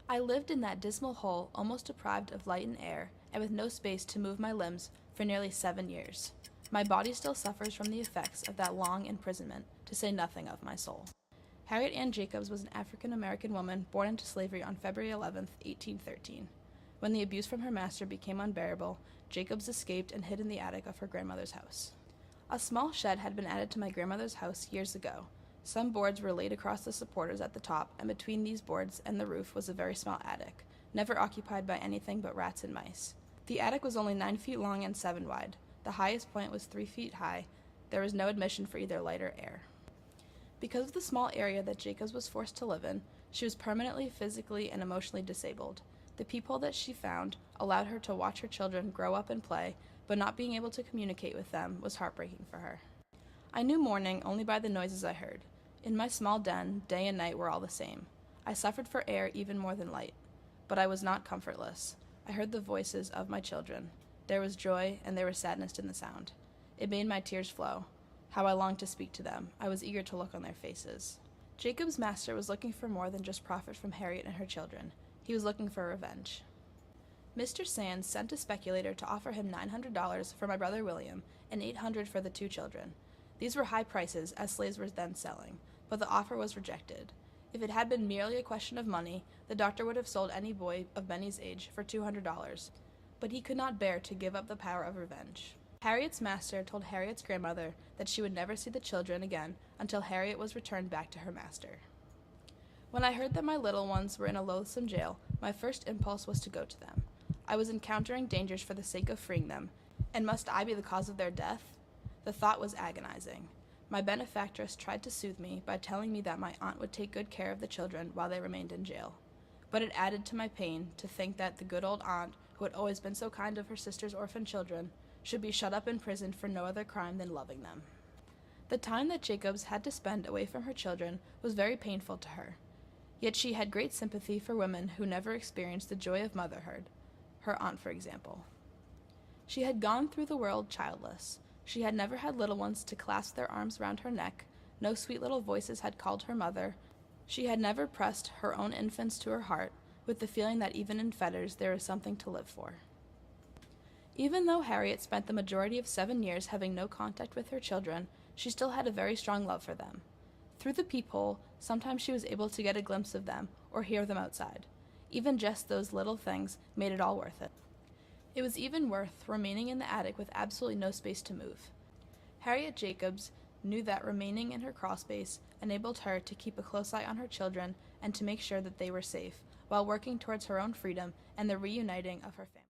I lived in that dismal hole, almost deprived of light and air, and with no space to move my limbs for nearly 7 years. My body still suffers from the effects of that long imprisonment, to say nothing of my soul. Harriet Ann Jacobs was an African-American woman born into slavery on February 11, 1813. When the abuse from her master became unbearable, Jacobs escaped and hid in the attic of her grandmother's house. A small shed had been added to my grandmother's house years ago. Some boards were laid across the supporters at the top, and between these boards and the roof was a very small attic, never occupied by anything but rats and mice. The attic was only 9 feet long and 7 wide. The highest point was 3 feet high. There was no admission for either light or air. Because of the small area that Jacobs was forced to live in, she was permanently physically and emotionally disabled. The people that she found allowed her to watch her children grow up and play, but not being able to communicate with them was heartbreaking for her. I knew mourning only by the noises I heard. In my small den, day and night were all the same. I suffered for air even more than light. But I was not comfortless. I heard the voices of my children. There was joy and there was sadness in the sound. It made my tears flow. How I longed to speak to them. I was eager to look on their faces. Jacob's master was looking for more than just profit from Harriet and her children. He was looking for revenge. Mr. Sands sent a speculator to offer him $900 for my brother William and $800 for the 2 children. These were high prices, as slaves were then selling, but the offer was rejected. If it had been merely a question of money, the doctor would have sold any boy of Benny's age for $200, but he could not bear to give up the power of revenge. Harriet's master told Harriet's grandmother that she would never see the children again until Harriet was returned back to her master. When I heard that my little ones were in a loathsome jail, my first impulse was to go to them. I was encountering dangers for the sake of freeing them, and must I be the cause of their death? The thought was agonizing. My benefactress tried to soothe me by telling me that my aunt would take good care of the children while they remained in jail. But it added to my pain to think that the good old aunt, who had always been so kind of her sister's orphan children, should be shut up in prison for no other crime than loving them. The time that Jacobs had to spend away from her children was very painful to her. Yet she had great sympathy for women who never experienced the joy of motherhood, her aunt, for example. She had gone through the world childless. She had never had little ones to clasp their arms round her neck. No sweet little voices had called her mother. She had never pressed her own infants to her heart, with the feeling that even in fetters there is something to live for. Even though Harriet spent the majority of 7 years having no contact with her children, she still had a very strong love for them. Through the peephole, sometimes she was able to get a glimpse of them or hear them outside. Even just those little things made it all worth it. It was even worth remaining in the attic with absolutely no space to move. Harriet Jacobs knew that remaining in her crawl space enabled her to keep a close eye on her children and to make sure that they were safe, while working towards her own freedom and the reuniting of her family.